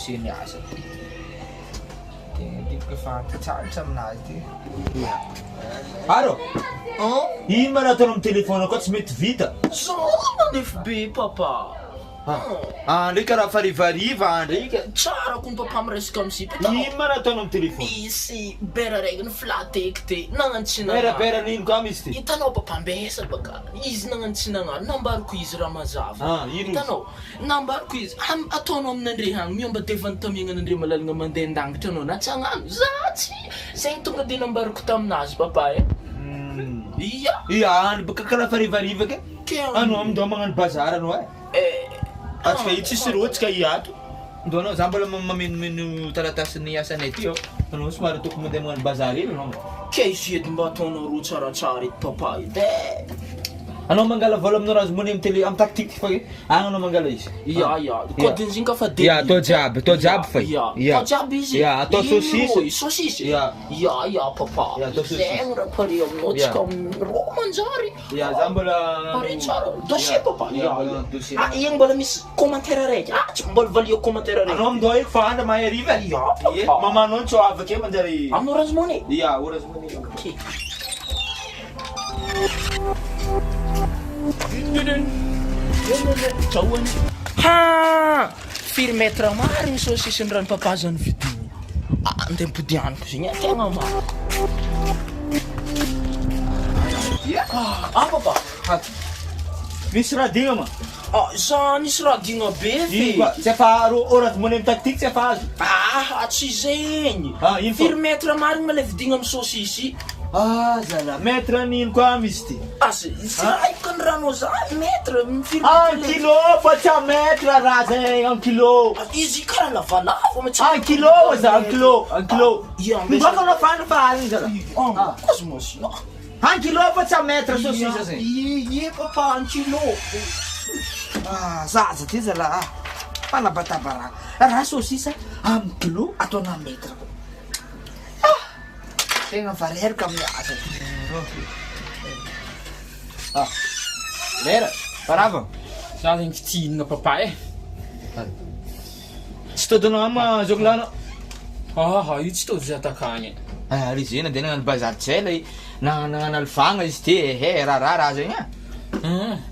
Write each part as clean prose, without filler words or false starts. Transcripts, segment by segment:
sy ny asa ty. Tegna dipaka fantatsarotra aminazy ty. Allô? Ino ma nataonao amin'ny telefôna koa tsy mety vita? Zao FB papa. Ndraika raha farivariva ndraika. Tsara kun papa miresaka am'si. Ino ma nataonao amin'ny telefôna? Misy bera raiky ny flateky ty. Nagnantsina. Bera n'ino koa misy ty? Hitanao papa mbesa baka. Izy nagnantsina agnano. Nambariko izy raha mazava. Ino? Hitanao. Nambariko izy. Ataonao amin'andre hagny. Miomba devany tamiagnan'andre malalagna mandeha an-dangitra anao. Natsagnano. Zatsy. Zegny tonga de nambariko taminazy papa e. Ia, baka karaha farivariva ke? Anao amindao magnano bazara anao Atsika io tsisy rotsika iato. Ndao anao za mbola mameno taratasiny asanay ty anao somary tokony mandeha magnano bazara iny anao. Ke izy edy mba ataonao roa tsaratsara edy papa edy Anao mangala vola aminao raha amin'ny télé amin'ny tactique fa anao mangala izy. Ia. Kodiny ziny ka fa de. Ia, atao jiaby fa. Ia. Atao jiaby izy. Ia, atao saucisse. Saucisse. Ia, papa. Ia, atao saucisse. Zegny raha pare aminao tsika roa manjary. Ia, za mbola pare tsara. Dossier papa. Ia. Igny mbola misy commentaire raiky. Tsy mbola valia commentaire raiky. Anao amindao eky fa andra mahay ariva. Ia. Mamanao tsy ho avake manjary. Amin'ny Orange Money. Ia, Orange Money. Okay. Firy metra mariny saucisse ny rano papa zany vidiny. Andeha mipodianiko zegny tegna maro. Papa. Misy raha digna ma? Za nisy raha digna be fe. Tsy afa Orange Money tactique tsy afa azo. Tsy zegny. Ino Firy metra mariny ma le vidigna amin'ny saucisse. Zala, metra n'ino koa misy ty? Aiko ny rano zany metra. Un kilo fa tsy metra raha zay un kilo. Izy karaha lavalava. Un kilo za, un kilo. Mibaka nafana fa aliny zala. Cosmos. Un kilo fa tsy metra saucisse zay. Ie papa, un kilo. Zaza ty zala fanabatabara. Raha saucisse un kilo ataona metra. Tegna varerika amin'ny asa ty. Lera, parava. Za zegny fitinagna papa e. Tsy todinao ama zokolana. Io tsy tody za takagny. Ry zena de nagnano bazary tsela nagnano alfagna izy ty raha zegny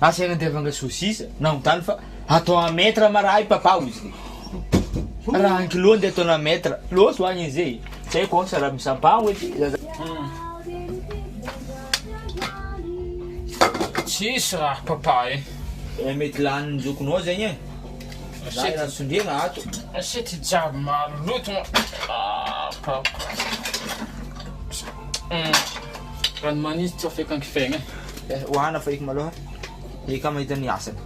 Asaigna devanga saucisse nagnotany fa atao un metre maraha papa izy. Raha un kilo nde atao un metre. Loso agny izy. Tsy haiko sa raha misampagno edy. Tsisy raha papa e. Mety lanin'ny zokonao zegny e. Raha sondriagna ato. Asety jiaby maro loto. Papa. Rano manisy tsy afaka ankifegna. Hoana fa iky maloha. Ika mahita ny asany.